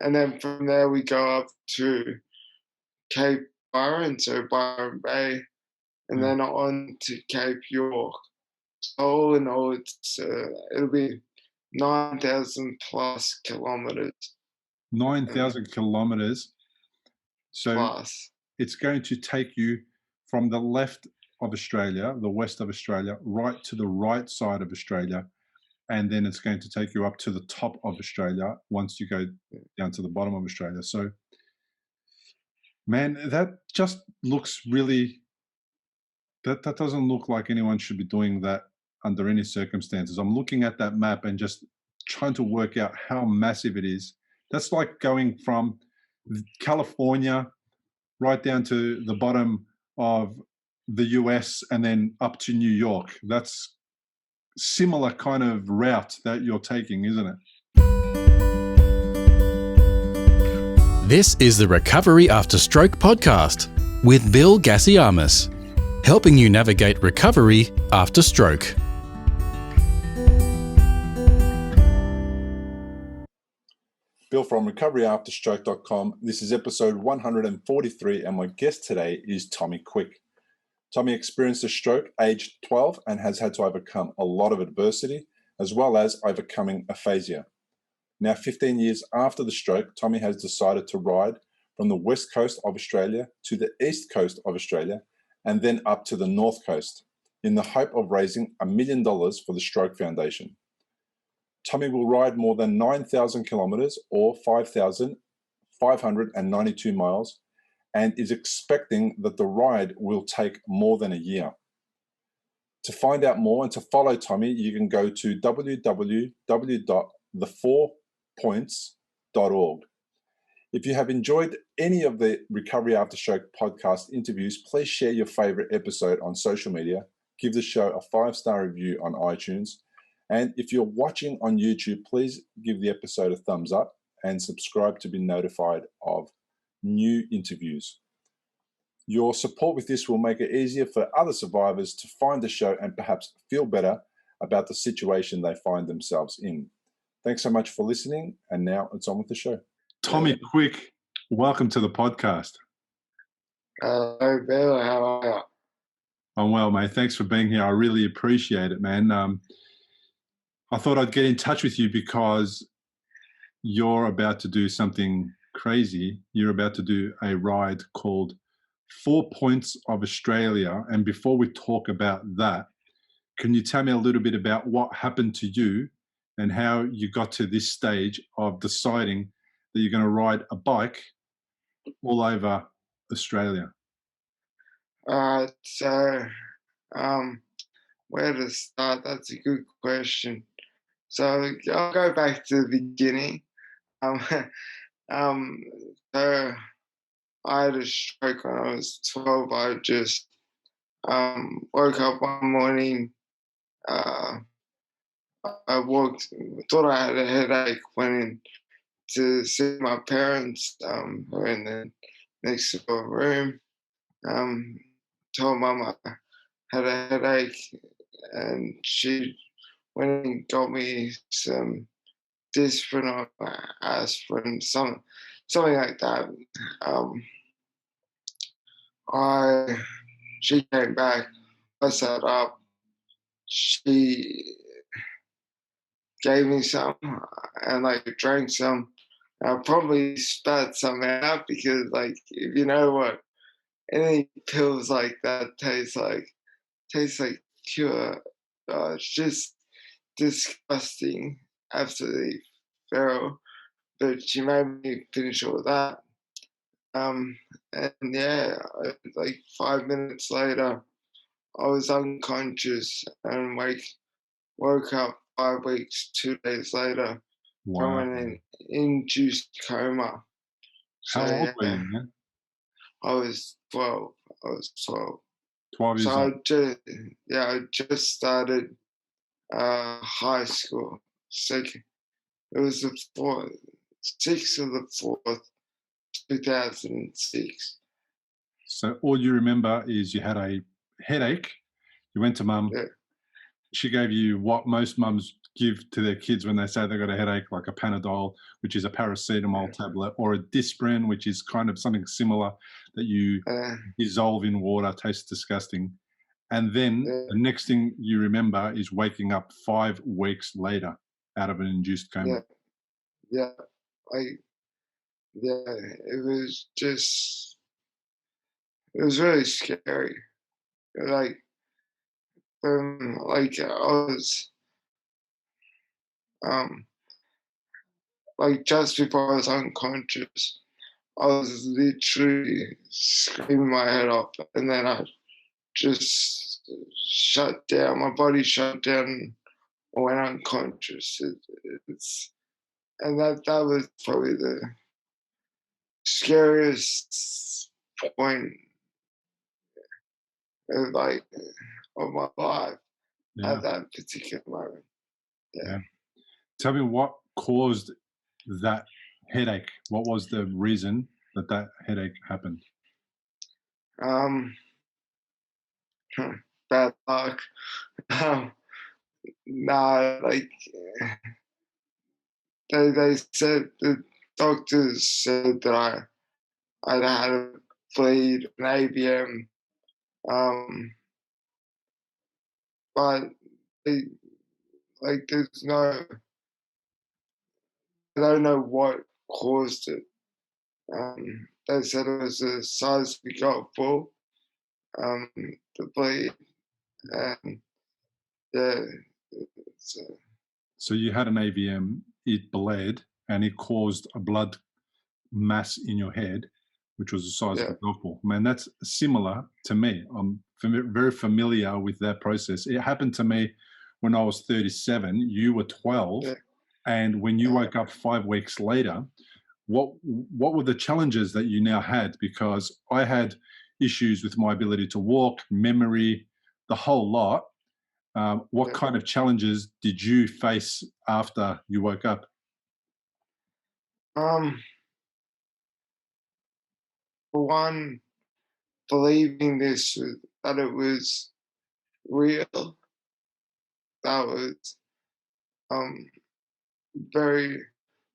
and then from there we go up to Cape Byron, so Byron Bay, and then on to Cape York. So all in all, it'll be 9,000 plus kilometers. 9,000 kilometers. So plus. It's going to take you from the left of Australia, the west of Australia, right to the right side of Australia. And then it's going to take you up to the top of Australia once you go down to the bottom of Australia. So, man, that just looks really, that doesn't look like anyone should be doing that under any circumstances. I'm looking at that map and just trying to work out how massive it is. That's like going from California right down to the bottom of the US and then up to New York. That's similar kind of route that you're taking, isn't it? This is the Recovery After Stroke podcast with Bill Gassiamis, helping you navigate recovery after stroke. Bill from recoveryafterstroke.com. This is episode 143, and my guest today is Tommy Quick. Tommy experienced a stroke aged 12 and has had to overcome a lot of adversity, as well as overcoming aphasia. Now, 15 years after the stroke, Tommy has decided to ride from the west coast of Australia to the east coast of Australia and then up to the north coast in the hope of raising $1 million for the Stroke Foundation. Tommy will ride more than 9,000 kilometers or 5,592 miles and is expecting that the ride will take more than a year. To find out more and to follow Tommy, you can go to www.the4points.org. If you have enjoyed any of the Recovery After Stroke podcast interviews, please share your favorite episode on social media, give the show a 5-star review on iTunes, and if you're watching on YouTube, please give the episode a thumbs up and subscribe to be notified of new interviews. Your support with this will make it easier for other survivors to find the show and perhaps feel better about the situation they find themselves in. Thanks so much for listening, and now it's on with the show. Tommy Quick, welcome to the podcast. Hello, Bill. How are you? I'm well, mate. Thanks for being here. I really appreciate it, man. I thought I'd get in touch with you because you're about to do something crazy. You're about to do a ride called 4 Points of Australia. And before we talk about that, can you tell me a little bit about what happened to you and how you got to this stage of deciding that you're going to ride a bike all over Australia? All right, so where to start? That's a good question. So I'll go back to the beginning. So I had a stroke when I was 12. I just woke up one morning. I thought I had a headache, went in to see my parents, who were in the next door room. Told Mum I had a headache, and she went and got me some Disprin or aspirin, something like that. She came back, I sat up, she gave me some, and drank some. I probably spat some out because, if you know what any pills like that taste like pure. It's just disgusting, absolutely feral. But she made me finish all that. And yeah, 5 minutes later, I was unconscious and woke up 5 weeks, 2 days later, from an induced coma. How old were you, man? I was 12. 12 years old. I just started high school. It was the 6th of the 4th, 2006. So all you remember is you had a headache. You went to Mum. Yeah. She gave you what most mums give to their kids when they say they've got a headache, like a Panadol, which is a paracetamol tablet, or a Disprin, which is kind of something similar that you dissolve in water, tastes disgusting. And then the next thing you remember is waking up 5 weeks later out of an induced coma. Yeah. It was just, it was really scary. Like, I was, like just before I was unconscious, I was literally screaming my head off, and then I just shut down. My body shut down, or went unconscious. And that was probably the scariest point of my life at that particular moment. Yeah. Tell me what caused that headache. What was the reason that headache happened? Bad luck. Nah, like they said, the doctors said that I'd had a bleed, an AVM, but there's no, I don't know what caused it. They said it was the size we got full, the bleed, and So you had an AVM, it bled, and it caused a blood mass in your head, which was the size of a golf ball. Man, that's similar to me. I'm very familiar with that process. It happened to me when I was 37. You were 12, and when you woke up 5 weeks later, what were the challenges that you now had? Because I had issues with my ability to walk, memory, the whole lot. What kind of challenges did you face after you woke up? For one, believing that it was real. That was very,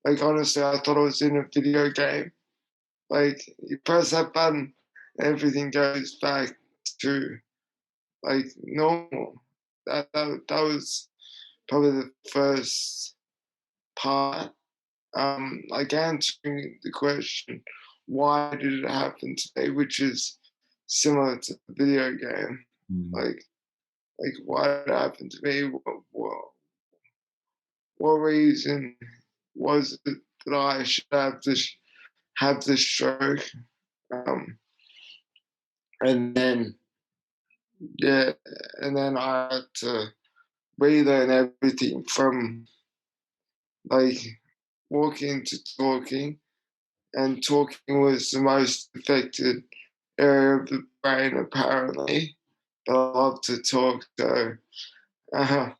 honestly, I thought I was in a video game. Like, you press that button, everything goes back to normal. That was probably the first part. Answering the question, why did it happen to me, which is similar to the video game. Why did it happen to me? What reason was it that I should have this stroke? And then I had to relearn everything from walking to talking, and talking was the most affected area of the brain apparently. But I love to talk, so I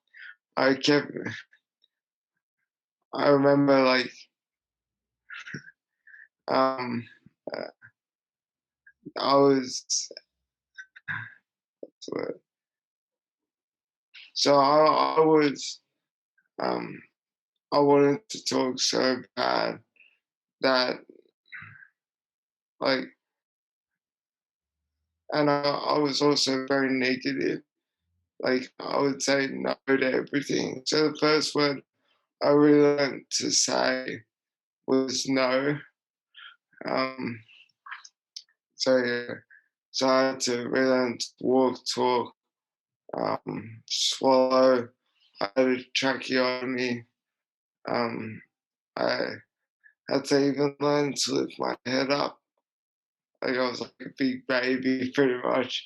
remember I was, so I was, I wanted to talk so bad that and I was also very negative. I would say no to everything. So the first word I really learned to say was no. So I had to really learn to walk, talk, swallow. I had a tracheotomy. I had to even learn to lift my head up. I was like a big baby, pretty much.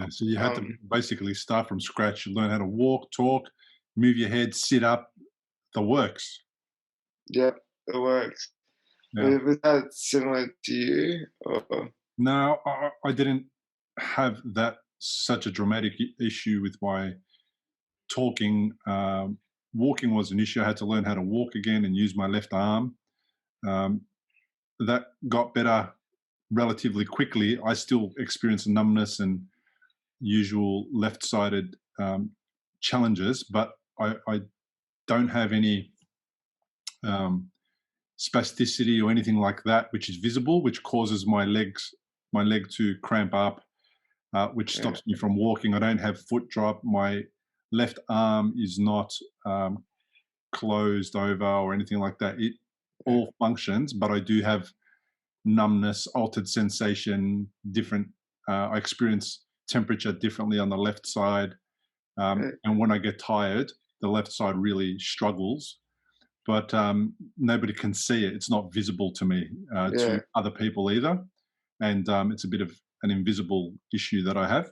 So you had to basically start from scratch. You learn how to walk, talk, move your head, sit up, the works. Yep, it works. Yeah. Was that similar to you? Or? No, I didn't have such a dramatic issue with my talking. Walking was an issue. I had to learn how to walk again and use my left arm. That got better relatively quickly. I still experience numbness and usual left-sided challenges, but I don't have any spasticity or anything like that, which is visible, which causes my leg to cramp up, which Yeah. stops me from walking. I don't have foot drop. My left arm is not closed over or anything like that. It all functions, but I do have numbness, altered sensation, different. I experience temperature differently on the left side, Yeah. and when I get tired, the left side really struggles. But nobody can see it. It's not visible to me, Yeah. to other people either, and it's a bit of an invisible issue that I have.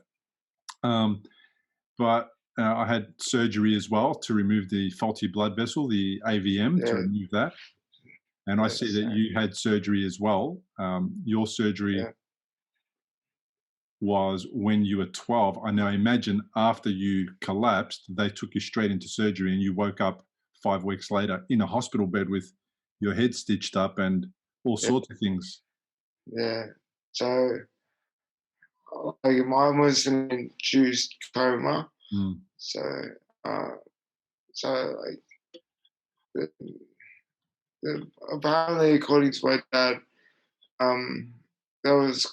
But I had surgery as well to remove the faulty blood vessel, the AVM, to Yeah. remove that. And I see Yes. that you had surgery as well. Your surgery Yeah. was when you were 12. I now imagine after you collapsed, they took you straight into surgery and you woke up 5 weeks later in a hospital bed with your head stitched up and all Yeah. sorts of things. Yeah. So, like, mine was an induced coma. Mm. So, uh, like, the, apparently, according to my dad, there was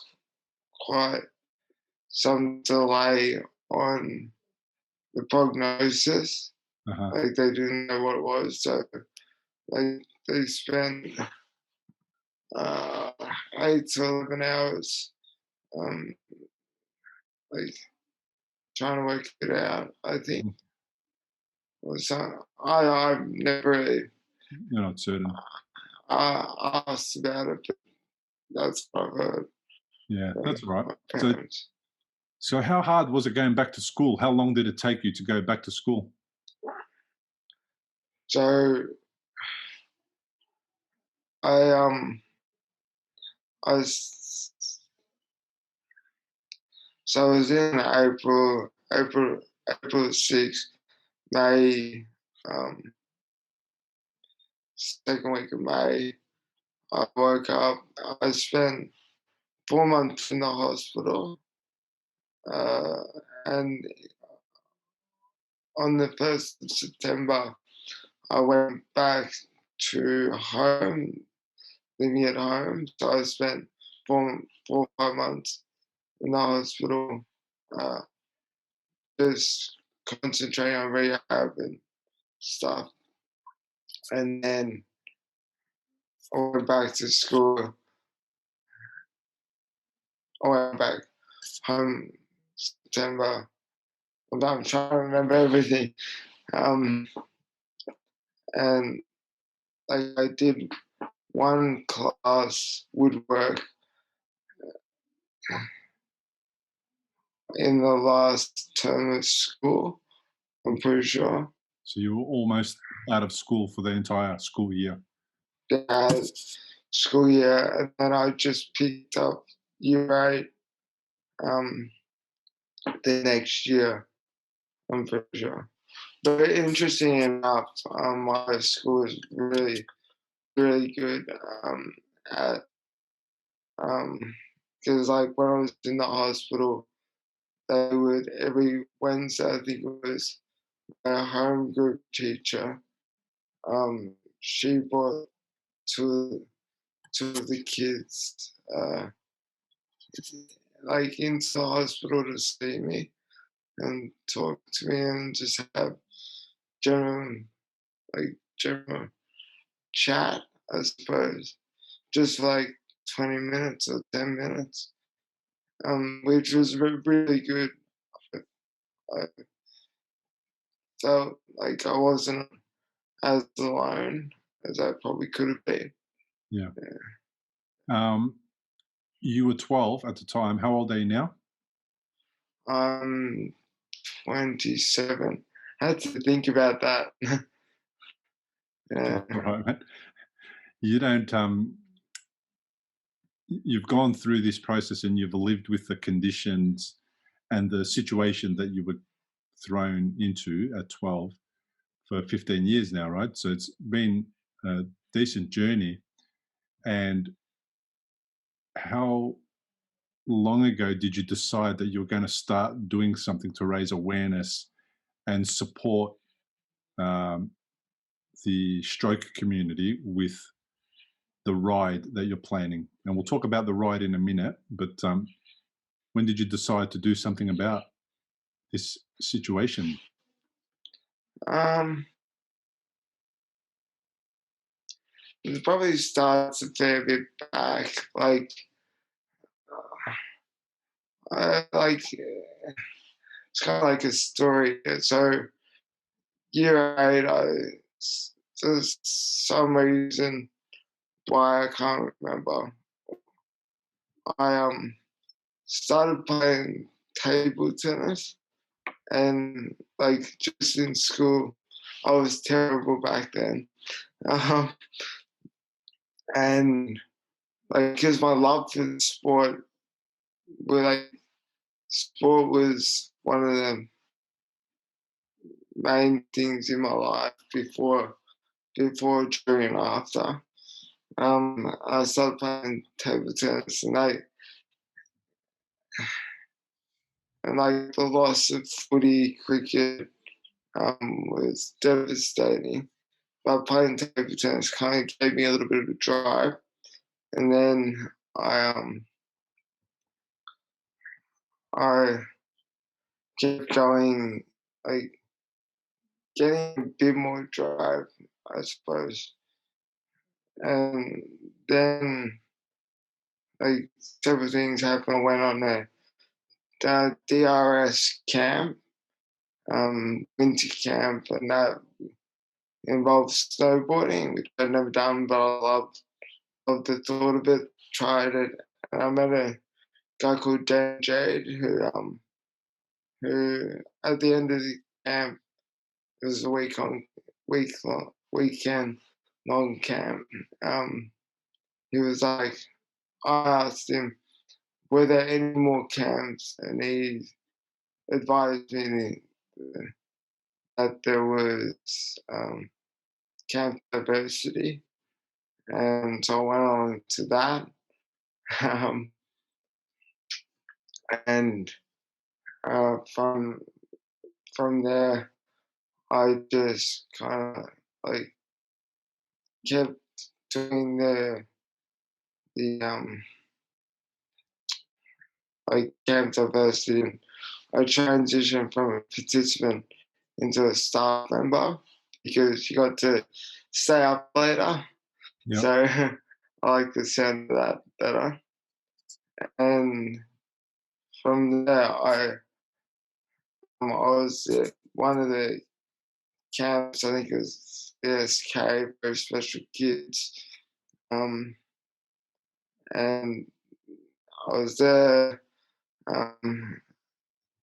quite some delay on the prognosis. Uh-huh. Like, they didn't know what it was, so they spent 8 to 11 hours, um, like, trying to work it out. I think. So I've never really You're not certain. asked about it, but that's what I've heard Yeah, that's from all right. my So, parents. so how hard was it going back to school? How long did it take you to go back to school? So I I was so I was in April 6th, May, second week of May. I woke up. I spent 4 months in the hospital, uh, and on the 1st of September, I went back to home, living at home. So I spent 4 or 5 months in the hospital, uh, just concentrating on rehab and stuff. And then I went back to school. I went back home September. I'm trying to remember everything. And I did one class woodwork in the last term of school, I'm pretty sure. So you were almost out of school for the entire school year. School year, and then I just picked up year 8 the next year, I'm pretty sure. But interesting enough, my school is really, really good at, because like when I was in the hospital, they would every Wednesday, I think it was, a home group teacher. She brought two of the kids like into the hospital to see me and talk to me and just have general general chat, I suppose, just for like 20 minutes or 10 minutes, which was really good. I felt like I wasn't as alone as I probably could have been. Yeah. Yeah. You were 12 at the time. How old are you now? I'm 27. I had to think about that. Yeah. All right, mate. You don't. You've gone through this process and you've lived with the conditions and the situation that you were thrown into at 12 for 15 years now, right? So it's been a decent journey. And how long ago did you decide that you were going to start doing something to raise awareness and support the stroke community with the ride that you're planning? And we'll talk about the ride in a minute, but when did you decide to do something about this situation? It probably starts a fair bit back. Like, it's kind of like a story. So, year 8, for some reason why I can't remember, I started playing table tennis, and like just in school, I was terrible back then. And like, because my love for the sport, sport was one of the main things in my life before, during, and after. I started playing table tennis, and like the loss of footy, cricket, was devastating. But playing table tennis kind of gave me a little bit of a drive, and then I kept going, like getting a bit more drive, I suppose. And then like several things happened. I went on a DRS camp, winter camp, and that involved snowboarding, which I'd never done, but I loved the thought of it. Tried it, and I met a guy called Dan Jade, who at the end of the camp, it was a weekend long camp. He was like, I asked him, were there any more camps? And he advised me that there was camp diversity, and so I went on to that. And from there, I just kind of like kept doing the like camp diversity. I transitioned from a participant into a staff member because you got to stay up later. Yep. So I like the sound of that better. And from there, I was at one of the camps, I think it was BSK, Very Special Kids. And I was there, and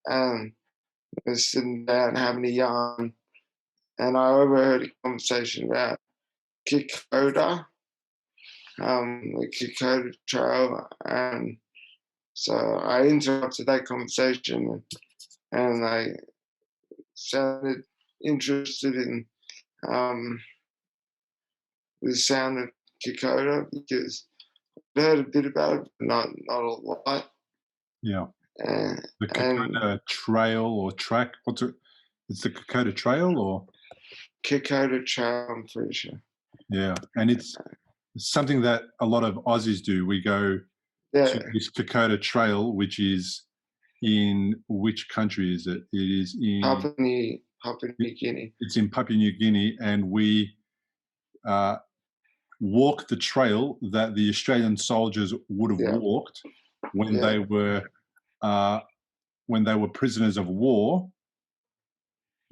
I was sitting down having a yarn, and I overheard a conversation about Kokoda, the Kokoda Trail, and so I interrupted that conversation, and I sounded interested in the sound of Kokoda because I heard a bit about it, but not a lot. Yeah. The Kokoda Trail or track? What's it? It's the Kokoda Trail or? Kokoda Trail, I'm pretty sure. Yeah, and it's something that a lot of Aussies do. We go to this Kokoda Trail, which is in which country is it? It is in Papua New Guinea. It's in Papua New Guinea, and we walk the trail that the Australian soldiers would have walked when they were prisoners of war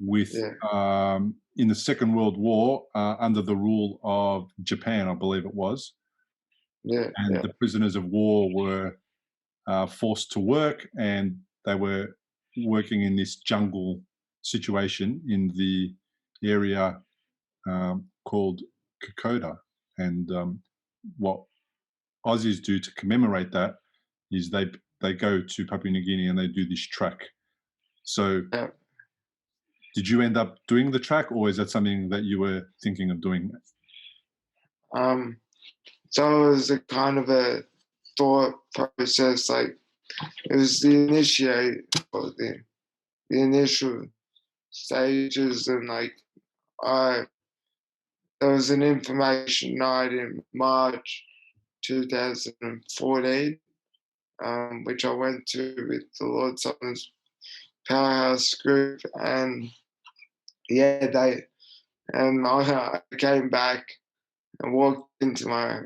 with in the Second World War under the rule of Japan, I believe it was. The prisoners of war were forced to work, and they were working in this jungle situation in the area called Kokoda. And what Aussies do to commemorate that is they go to Papua New Guinea and they do this trek. So did you end up doing the track, or is that something that you were thinking of doing? So it was a kind of a thought process, like it was the initial stages, and like there was an information night in March 2014, which I went to with the Lord Summoners Powerhouse group, and I came back and walked into my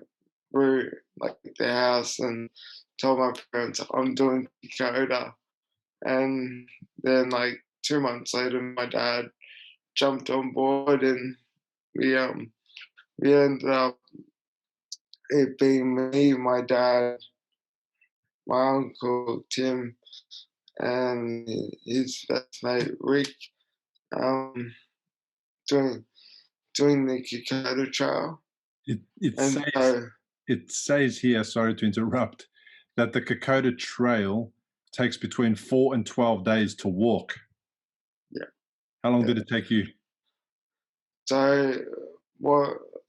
room, like the house, and told my parents I'm doing Dakota. And then 2 months later, my dad jumped on board, and we ended up it being me, my dad, my uncle Tim, and his best mate Rick, doing the Kokoda Trail. It says here, sorry to interrupt, that the Kokoda Trail takes between 4 and 12 days to walk. Yeah. How long did it take you? So,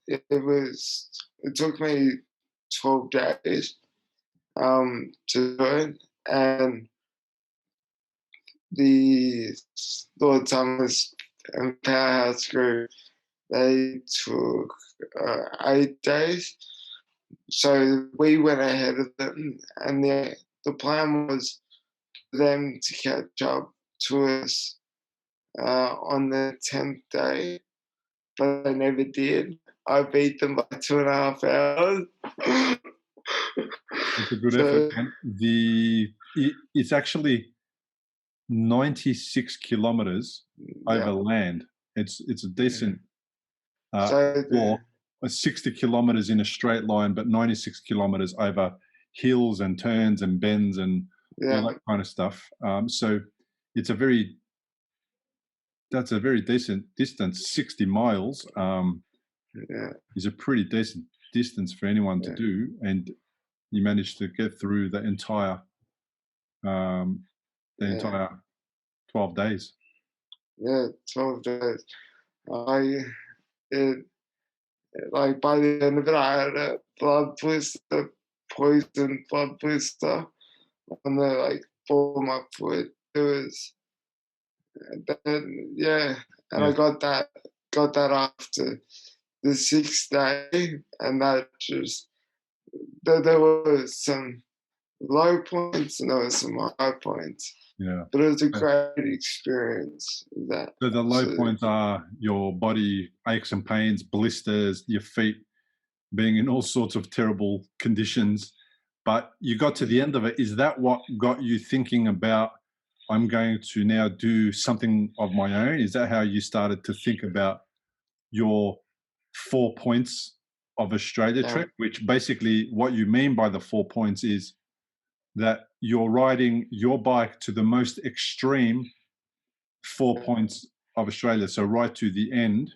it took me 12 days to do it, and the Lord Summoners and Powerhouse group, they took 8 days. So we went ahead of them, and the plan was for them to catch up to us on the 10th day, but they never did. I beat them by 2.5 hours. It's a good effort. It's actually 96 kilometers over land. It's a decent walk. 60 kilometers in a straight line, but 96 kilometers over hills and turns and bends and all that kind of stuff. So it's that's a very decent distance. 60 miles is a pretty decent distance for anyone to do, and you managed to get through the entire 12 days. Yeah, 12 days. By the end of it, I had a poison blood blister on the ball of my foot. It was, I got that after the 6th day, and that just there were some low points and there were some high points. Yeah, but it was a great experience. So the low points are your body aches and pains, blisters, your feet being in all sorts of terrible conditions. But you got to the end of it. Is that what got you thinking about, I'm going to now do something of my own? Is that how you started to think about your 4 points of Australia trek? Which basically what you mean by the 4 points is that you're riding your bike to the most extreme 4 points of Australia, so right to the end.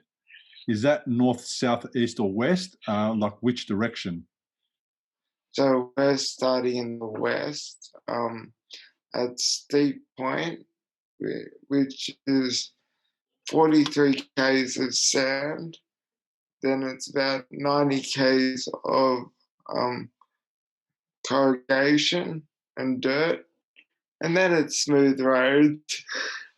Is that north, south, east, or west? Which direction? So we're starting in the west at Steep Point, which is 43 k's of sand. Then it's about 90 k's of corrugation and dirt, and then it's smooth roads.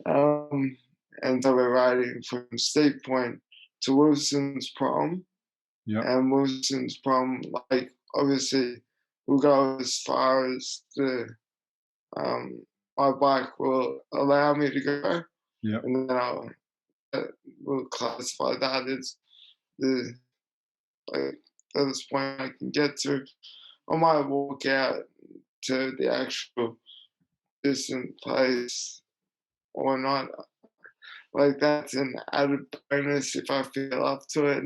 And so we're riding from Steep Point to Wilson's Prom. Yeah. And Wilson's Prom, obviously, we'll go as far as my bike will allow me to go. Yeah. And then we'll classify that as the furthest point I can get to. I might walk out to the actual distant place or not. That's an added bonus if I feel up to it.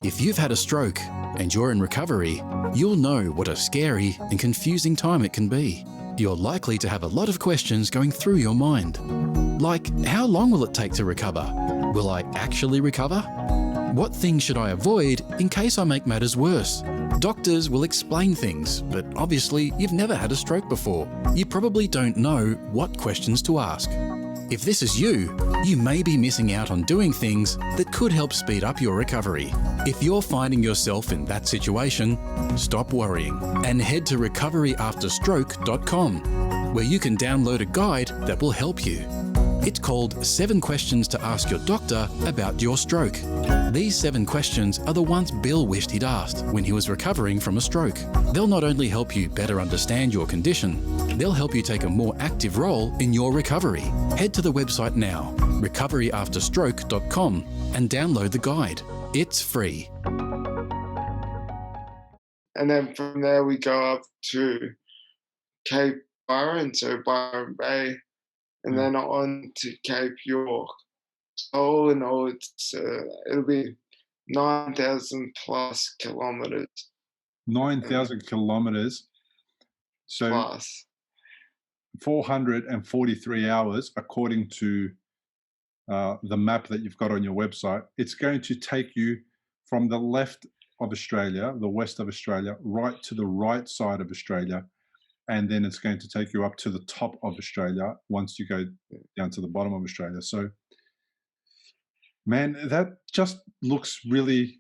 If you've had a stroke and you're in recovery, you'll know what a scary and confusing time it can be. You're likely to have a lot of questions going through your mind. Like, how long will it take to recover? Will I actually recover? What things should I avoid in case I make matters worse? Doctors will explain things, but obviously you've never had a stroke before. You probably don't know what questions to ask. If this is you, you may be missing out on doing things that could help speed up your recovery. If you're finding yourself in that situation, stop worrying and head to recoveryafterstroke.com, where you can download a guide that will help you. It's called 7 Questions to Ask Your Doctor About Your Stroke. These 7 questions are the ones Bill wished he'd asked when he was recovering from a stroke. They'll not only help you better understand your condition, they'll help you take a more active role in your recovery. Head to the website now, recoveryafterstroke.com, and download the guide. It's free. And then from there we go up to Cape Byron, so Byron Bay, and then on to Cape York. So all in all, it'll be 9,000 plus kilometers. 9,000 kilometers. So Plus. 443 hours, according to the map that you've got on your website. It's going to take you from the left of Australia, the west of Australia, right to the right side of Australia. And then it's going to take you up to the top of Australia once you go down to the bottom of Australia. So, man, that just looks really,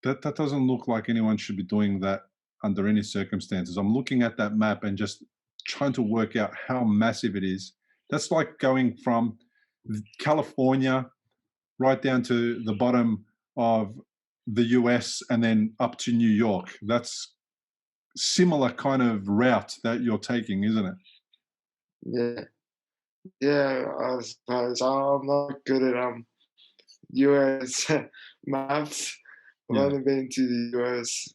that doesn't look like anyone should be doing that under any circumstances. I'm looking at that map and just trying to work out how massive it is. That's like going from California right down to the bottom of the US and then up to New York. That's similar kind of route that you're taking, isn't it? Yeah, I suppose. I'm not good at US maps. I've only been to the US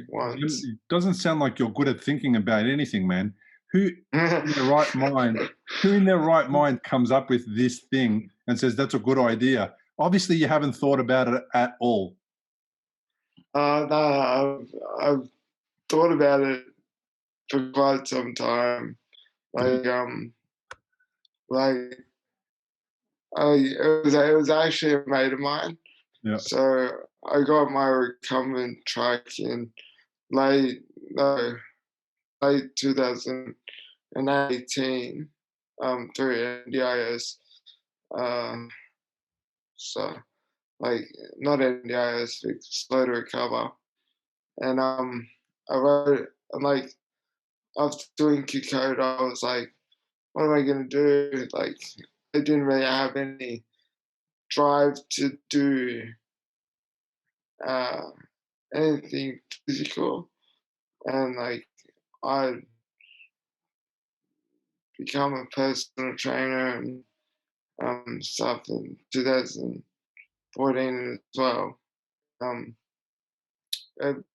once. It doesn't sound like you're good at thinking about anything, man. Who in their right mind comes up with this thing and says that's a good idea? Obviously, you haven't thought about it at all. No, I've thought about it for quite some time. It was actually a mate of mine. Yeah. So I got my recumbent track in late 2018 through NDIS. So not NDIS, Slow to Recover. And I wrote, and after doing Kokoda, I was like, what am I gonna do? I didn't really have any drive to do anything physical, and I'd become a personal trainer and stuff in 2014 as well. And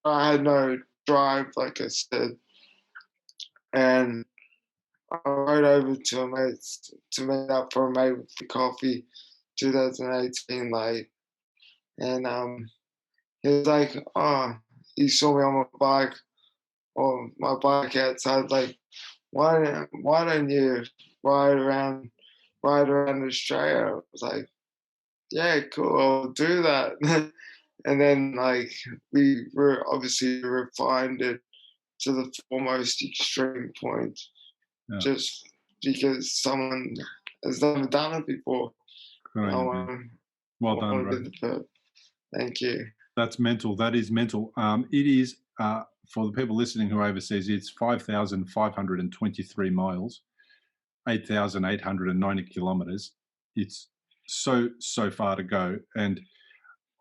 I had no drive, like I said, and I rode over to a mate to meet up for a mate for coffee, 2018 late, and he was like, oh, he saw me on my bike or my bike outside, why don't you ride around Australia? I was like, yeah, cool, I'll do that. And then we were obviously refined it to the foremost extreme point, just because someone has never done it before. Well done, bro. Thank you. That's mental. That is mental. It is, for the people listening who are overseas, it's 5,523 miles, 8,890 kilometers. It's so far to go. And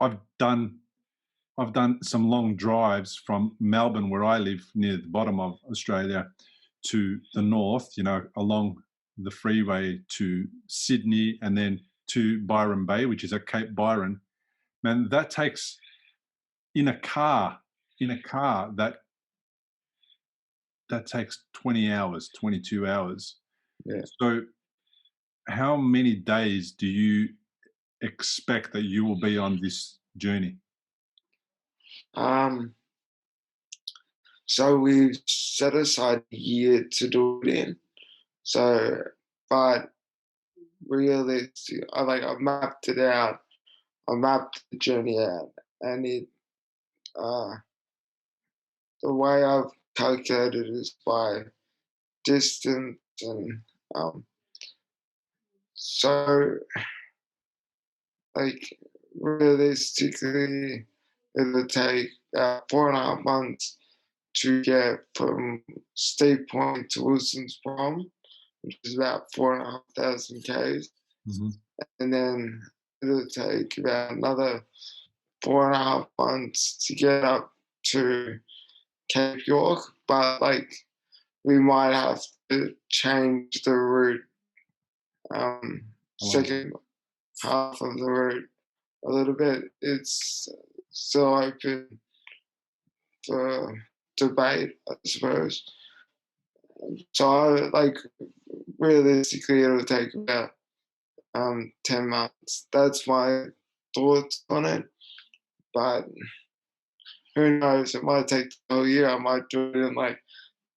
I've done some long drives from Melbourne, where I live, near the bottom of Australia, to the north, along the freeway to Sydney and then to Byron Bay, which is at Cape Byron. Man, that takes in a car that takes 20 hours, 22 hours. Yeah. So how many days do you expect that you will be on this journey? So we've set aside a year to do it in. So, but realistically, I've mapped it out. I mapped the journey out, and the way I've calculated it is by distance, and so realistically, it'll take 4.5 months to get from Steve Point to Wilson's Prom, which is about 4,500 Ks. Hmm. And then it'll take about another 4.5 months to get up to Cape York. But like, we might have to change the route, second half of the route a little bit. It's still open for debate, I suppose. So, like, realistically, it'll take about 10 months. That's my thoughts on it. But who knows? It might take the whole year. I might do it in like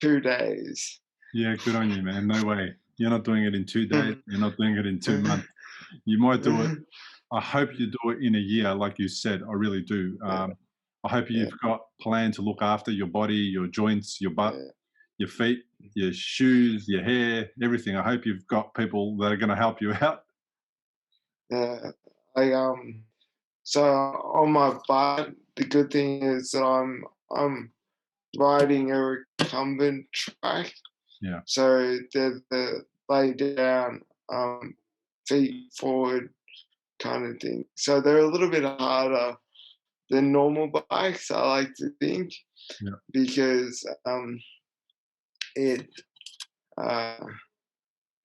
2 days. Yeah, good on you, man. No way. You're not doing it in 2 days. You're not doing it in 2 months. You might do it. I hope you do it in a year, like you said. I really do. I hope you've got plan to look after your body, your joints, your butt, your feet, your shoes, your hair, everything. I hope you've got people that are going to help you out. Yeah. Like so on my bike, the good thing is that I'm riding a recumbent track. Yeah. So they're the lay down, feet forward kind of thing. So they're a little bit harder than normal bikes, I like to think, because it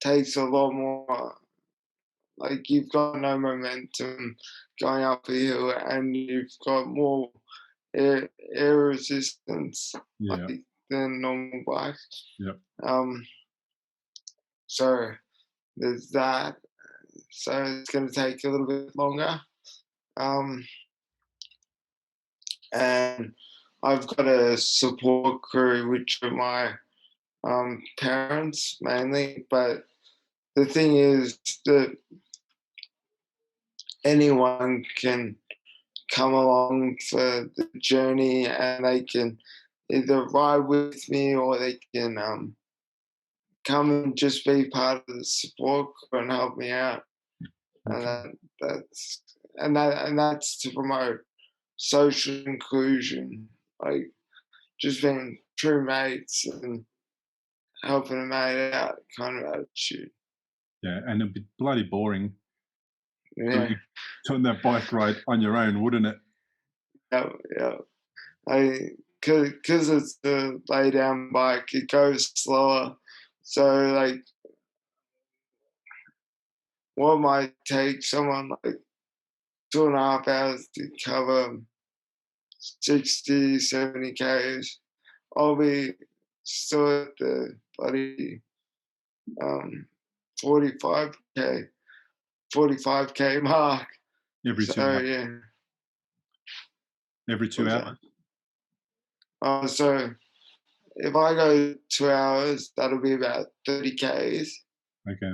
takes a lot more. Like, you've got no momentum going up a hill, and you've got more air resistance than normal bikes. Yeah. So there's that. So it's going to take a little bit longer. And I've got a support crew, which are my parents mainly. But the thing is that anyone can come along for the journey, and they can either ride with me, or they can come and just be part of the support crew and help me out. And that's to promote social inclusion, like just being true mates and helping a mate out kind of attitude. Yeah, and it'd be bloody boring doing that bike ride on your own, wouldn't it? Yeah. Because it's the lay down bike, it goes slower. So, like, what might take someone like 2.5 hours to cover 60, 70 Ks, I'll be still at the bloody 45K mark. Every 2 hours. Yeah. Every 2 hours. So if I go 2 hours, that'll be about 30 Ks. Okay.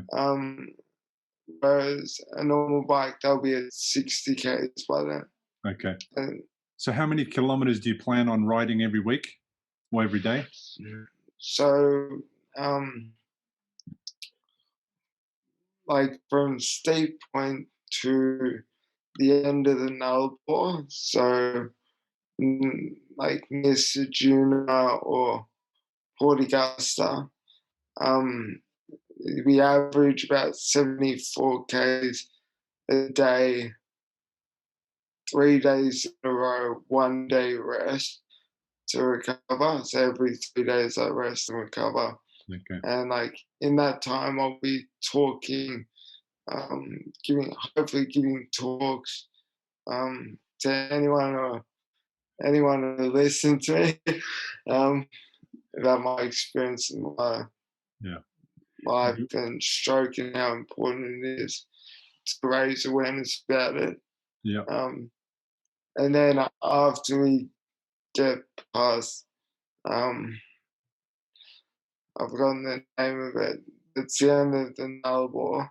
Whereas a normal bike, they'll be at 60 Ks by then. Okay. So how many kilometers do you plan on riding every week or every day? So, like, from Steep Point to the end of the Nullarbor, so like near Ceduna or Port Augusta, we average about 74 Ks a day, 3 days in a row, 1 day rest to recover. So every 3 days I rest and recover. Okay. And like in that time, I'll be talking, hopefully giving talks to anyone who listens to me about my experience in my life and stroke, and how important it is to raise awareness about it. Yeah. And then after we get past, I've forgotten the name of it. It's the end of the Nullarbor.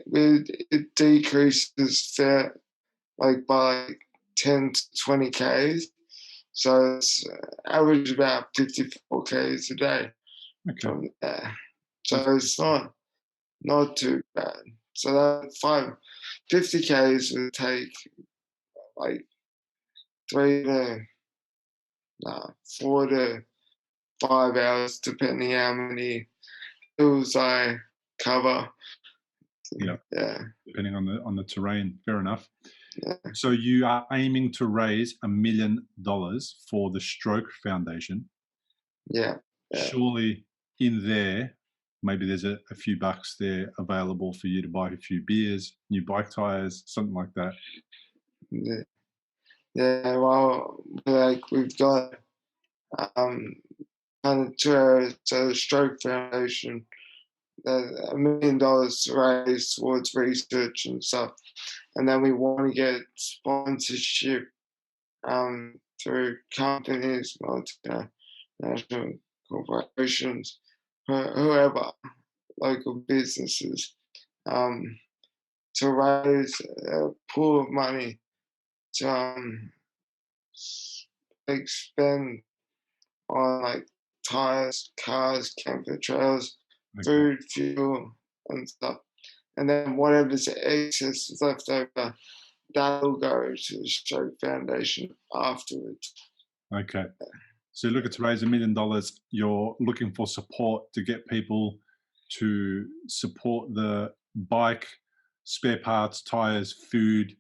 It decreases by like 10 to 20 Ks. So it's average about 54 Ks a day from there. So it's not too bad. So that 50 Ks would take like 4 to 5 hours, depending how many hills I cover. Yeah. Yeah. Depending on the terrain. Fair enough. Yeah. So you are aiming to raise $1 million for the Stroke Foundation. Yeah. Surely in there, maybe there's a few bucks there available for you to buy a few beers, new bike tires, something like that. Yeah. Yeah. Well, like we've got kind of two areas. So the Stroke Foundation, $1 million to raise towards research and stuff, and then we want to get sponsorship through companies, multinational corporations, whoever, local businesses, to raise a pool of money to spend on like tires, cars, camper trailers, food, fuel, and stuff. And then whatever's excess is left over, that'll go to the Stroke Foundation afterwards. Okay. So you're looking to raise $1 million. You're looking for support to get people to support the bike, spare parts, tires, food,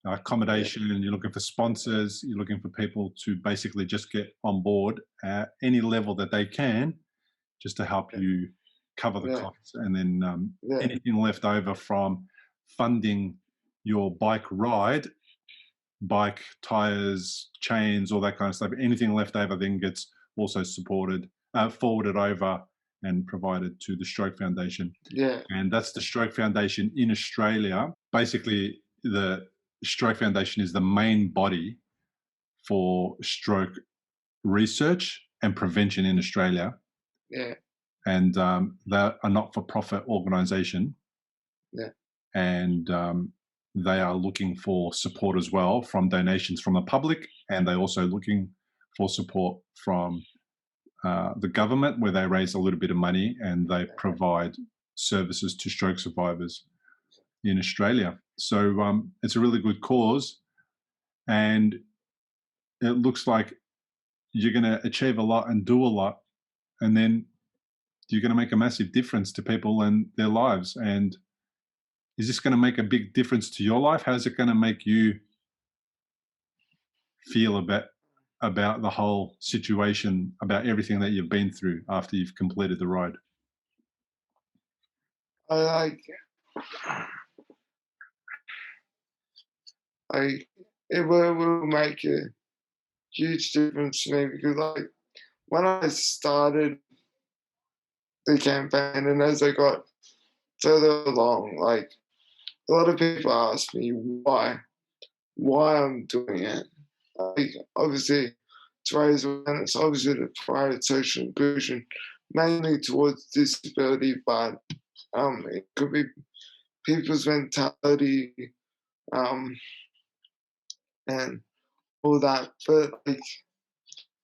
accommodation, and you're looking for sponsors. You're looking for people to basically just get on board at any level that they can, just to help you cover the costs, and then anything left over from funding your bike ride, bike tires, chains, all that kind of stuff, anything left over then gets also forwarded over and provided to the Stroke Foundation. Yeah. And that's the Stroke Foundation in Australia. Basically, the Stroke Foundation is the main body for stroke research and prevention in Australia. Yeah. And they're a not-for-profit organisation. Yeah. And they are looking for support as well from donations from the public, and they're also looking for support from the government, where they raise a little bit of money and they provide services to stroke survivors in Australia. So it's a really good cause, and it looks like you're going to achieve a lot and do a lot, and then you're going to make a massive difference to people and their lives. And is this going to make a big difference to your life? How's it going to make you feel about the whole situation, about everything that you've been through after you've completed the ride? It will make a huge difference to me, because like when I started the campaign and as I got further along, like a lot of people ask me why I'm doing it. Like obviously to raise awareness, obviously to provide social inclusion, mainly towards disability, but it could be people's mentality, and all that. But like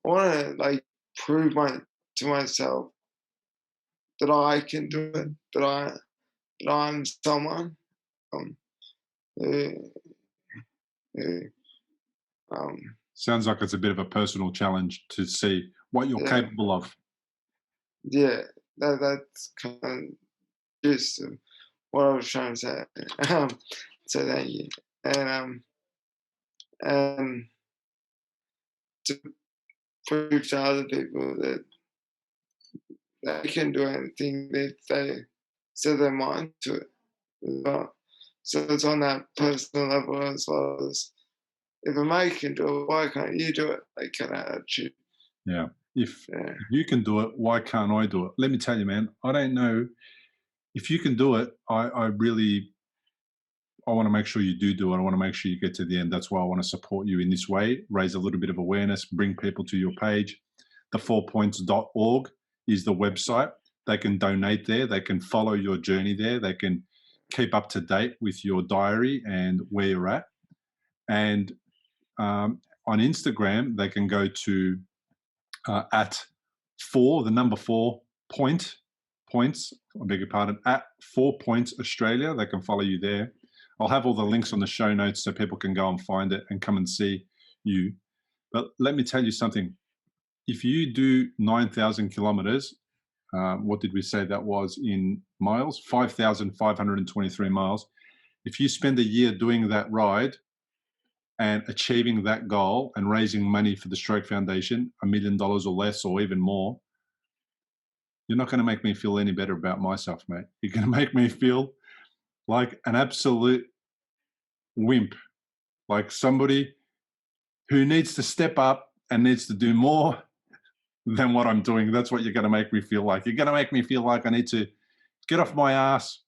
I want to like prove to myself that I can do it, that I'm someone Sounds like it's a bit of a personal challenge to see what you're capable of. Yeah, that's kind of just what I was trying to say. So thank you. And to prove to other people that they can do anything that they set their mind to it as well. So it's on that personal level as well as, if a mate can do it, why can't you do it? Like kind of attitude. Yeah. If you can do it, why can't I do it? Let me tell you, man, I don't know. If you can do it, I want to make sure you do it. I want to make sure you get to the end. That's why I want to support you in this way, raise a little bit of awareness, bring people to your page. The4points.org is the website. They can donate there. They can follow your journey there. They can keep up to date with your diary and where you're at. And on Instagram, they can go to at 4 points, I beg your pardon, at 4 Points Australia. They can follow you there. I'll have all the links on the show notes so people can go and find it and come and see you. But let me tell you something. If you do 9,000 kilometers what did we say that was in miles? 5,523 miles. If you spend a year doing that ride and achieving that goal and raising money for the Stroke Foundation, $1 million or less or even more, you're not going to make me feel any better about myself, mate. You're going to make me feel like an absolute wimp, like somebody who needs to step up and needs to do more than what I'm doing. That's what you're going to make me feel like. You're going to make me feel like I need to get off my ass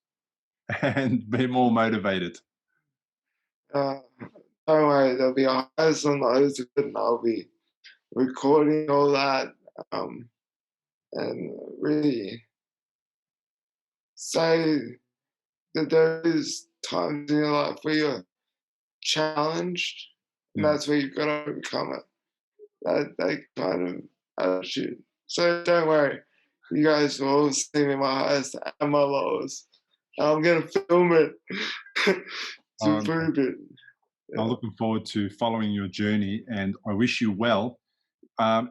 and be more motivated. Don't worry, there'll be highs and lows of it, and I'll be recording all that, and really say that there is times in your life where you're challenged, and that's where you've got to overcome it. That kind of attitude. So don't worry, you guys will all see me my highs and my lows. I'm gonna film it to prove it. Yeah. I'm looking forward to following your journey, and I wish you well. It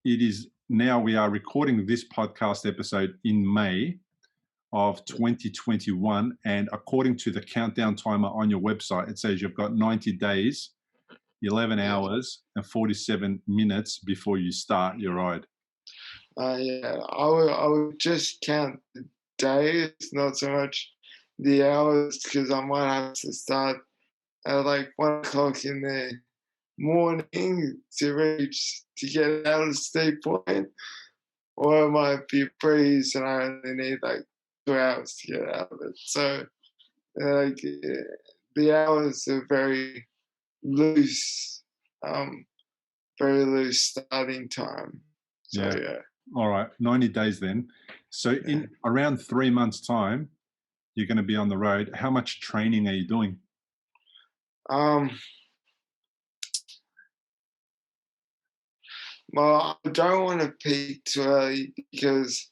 is now, we are recording this podcast episode in May of 2021, and according to the countdown timer on your website, it says you've got 90 days, 11 hours, and 47 minutes before you start your ride. Yeah, I would just count the days, not so much the hours, because I might have to start at like 1 o'clock in the morning to get out of Steep Point, or it might be a breeze and I only need like 2 hours to get out of it. So like the hours are very loose starting time. So yeah. All right, 90 days then. So in around 3 months' time, you're going to be on the road. How much training are you doing? Well, I don't want to peak too early because,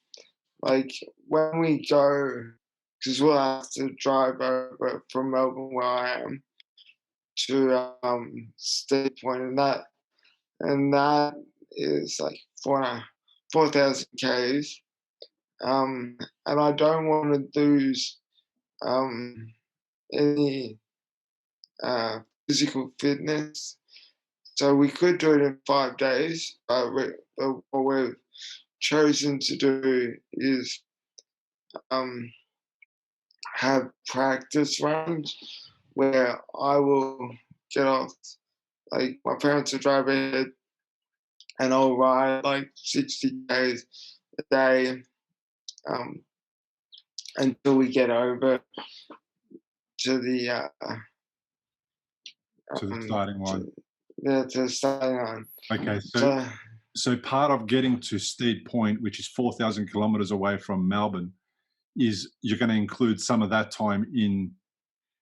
like, when we go, because we'll have to drive over from Melbourne, where I am, to Steep Point, and that is like 4,000 k's, and I don't want to lose any physical fitness. So we could do it in 5 days, but what we've chosen to do is have practice runs where I will get off, like my parents will drive ahead and I'll ride like 60 k's a day until we get over to the starting line. To the starting line. Okay, so part of getting to Steep Point, which is 4,000 kilometers away from Melbourne, is you're going to include some of that time in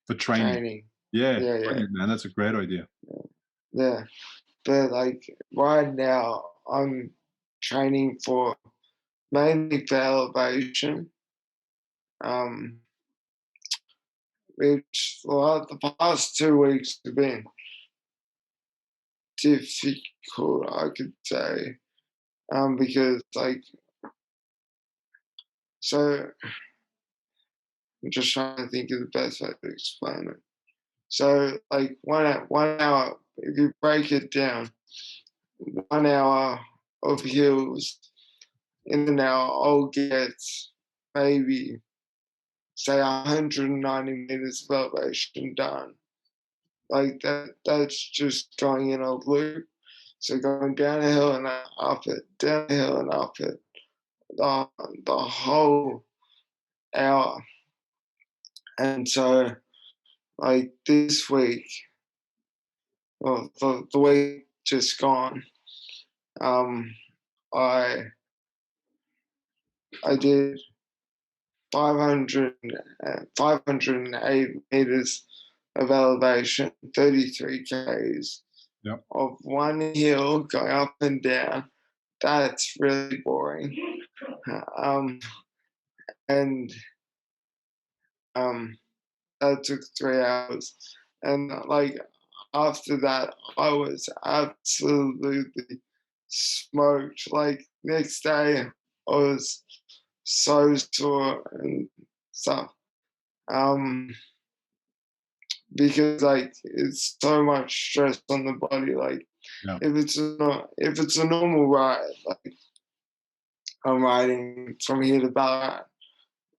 for training. Yeah, man, that's a great idea. Yeah, but like right now, I'm training for mainly for elevation, which the past 2 weeks have been difficult, I could say, because like, so I'm just trying to think of the best way to explain it. So like 1 hour, if you break it down, 1 hour of hills in an hour, I'll get maybe say 190 meters of elevation done. Like that's just going in a loop. So going down a hill and up it, down a hill and up it, the whole hour. And so like this week, well, the week just gone, I did 508 meters of elevation, 33 k's of one hill going up and down. That's really boring. And that took 3 hours. And like after that, I was absolutely smoked. Like next day, was so sore and stuff. Because like it's so much stress on the body. Like Yeah. if it's a normal ride, like I'm riding from here to Ballarat,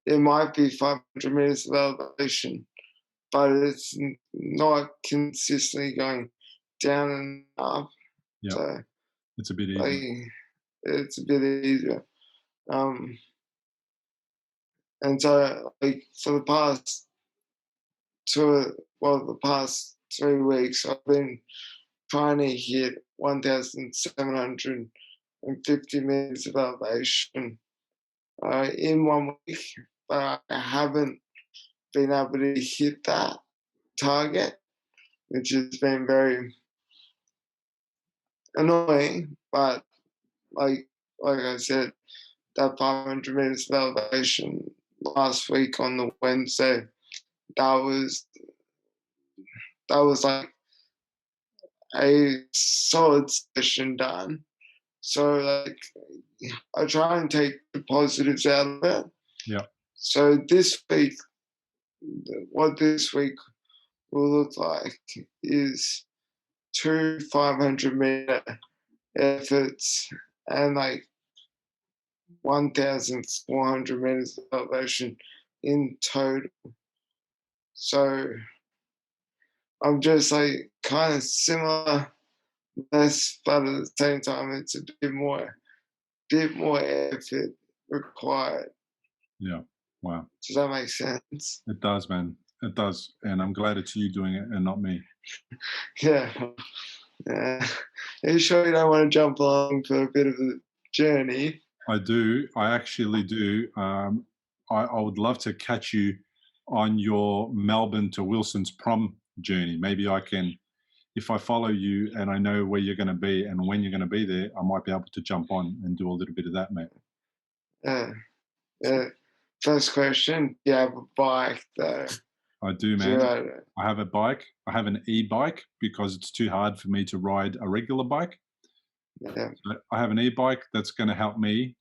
it might be 500 meters of elevation, but it's not consistently going down and up. Yeah. So It's a bit easier. like, it's a bit easier. And so like for the past the past 3 weeks, I've been trying to hit 1,750 meters of elevation in 1 week, but I haven't been able to hit that target, which has been very annoying. But like I said, that 500 meters of elevation last week on the Wednesday, that was like a solid session done. So like I try and take the positives out of it. Yeah. So this week, what this week will look like is 2 500-meter efforts and like 1,400 meters of elevation in total. So I'm just like kind of similar, less, but at the same time, it's a bit more effort required. Yeah. Wow. Does that make sense? It does, man. It does. And I'm glad it's you doing it and not me. Yeah. Are you sure you don't want to jump along for a bit of a journey? I do. I actually do. I would love to catch you on your Melbourne to Wilson's prom journey. Maybe I can, if I follow you and I know where you're going to be and when you're going to be there, I might be able to jump on and do a little bit of that, mate. First question, do you have a bike though? I do, man. I have a bike. I have an e-bike because it's too hard for me to ride a regular bike. Yeah. So I have an e-bike that's going to help me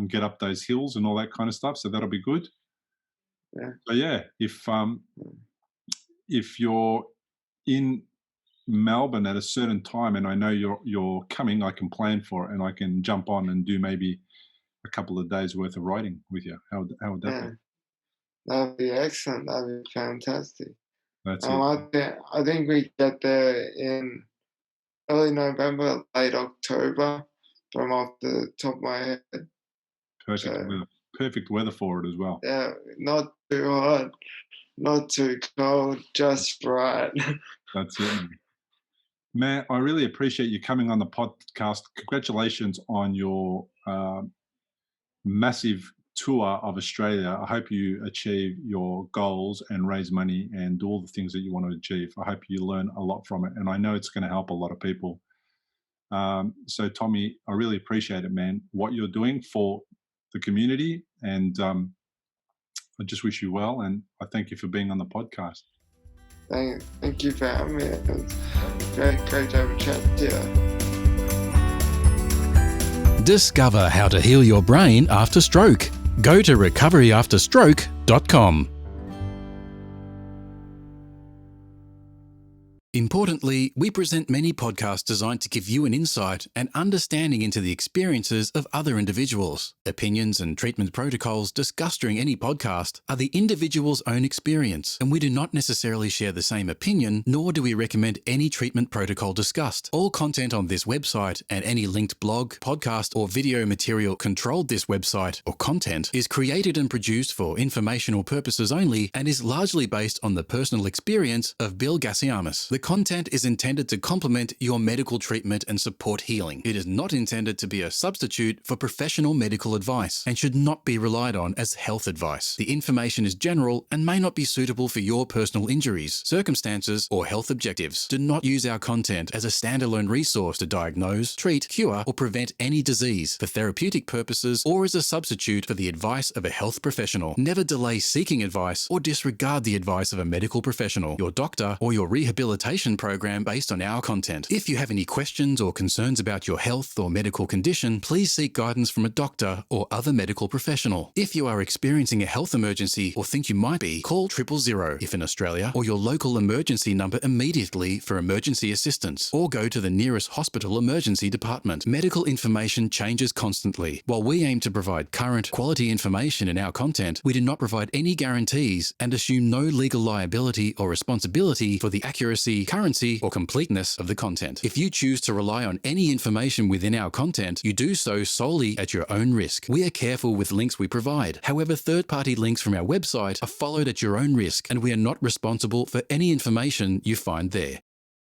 get up those hills and all that kind of stuff. So that'll be good. Yeah. So yeah, if you're in Melbourne at a certain time and I know you're coming, I can plan for it and I can jump on and do maybe a couple of days worth of riding with you. How would that be? That'd be excellent. That'd be fantastic. That's it. I think we get there in early November, late October, from off the top of my head. Perfect weather for it as well. Yeah, not too hot, not too cold, just right. That's it, man. I really appreciate you coming on the podcast. Congratulations on your massive tour of Australia. I hope you achieve your goals and raise money and do all the things that you want to achieve. I hope you learn a lot from it, and I know it's going to help a lot of people. So Tommy, I really appreciate it, man, what you're doing for the community, and I just wish you well, and I thank you for being on the podcast. Thank you for having me. It's great to have a chat to you. Discover how to heal your brain after stroke. Go to recoveryafterstroke.com. Importantly, we present many podcasts designed to give you an insight and understanding into the experiences of other individuals. Opinions and treatment protocols discussed during any podcast are the individual's own experience, and we do not necessarily share the same opinion, nor do we recommend any treatment protocol discussed. All content on this website and any linked blog, podcast, or video material controlled this website or content is created and produced for informational purposes only and is largely based on the personal experience of Bill Gassiamis. The content is intended to complement your medical treatment and support healing. It is not intended to be a substitute for professional medical advice and should not be relied on as health advice. The information is general and may not be suitable for your personal injuries, circumstances, or health objectives. Do not use our content as a standalone resource to diagnose, treat, cure, or prevent any disease for therapeutic purposes or as a substitute for the advice of a health professional. Never delay seeking advice or disregard the advice of a medical professional, your doctor, or your rehabilitation consultation program based on our content. If you have any questions or concerns about your health or medical condition, please seek guidance from a doctor or other medical professional. If you are experiencing a health emergency or think you might be, call 000 if in Australia, or your local emergency number immediately for emergency assistance, or go to the nearest hospital emergency department. Medical information changes constantly. While we aim to provide current, quality information in our content, we do not provide any guarantees and assume no legal liability or responsibility for the accuracy, currency, or completeness of the content. If you choose to rely on any information within our content, you do so solely at your own risk. We are careful with links we provide. However, third-party links from our website are followed at your own risk, and we are not responsible for any information you find there.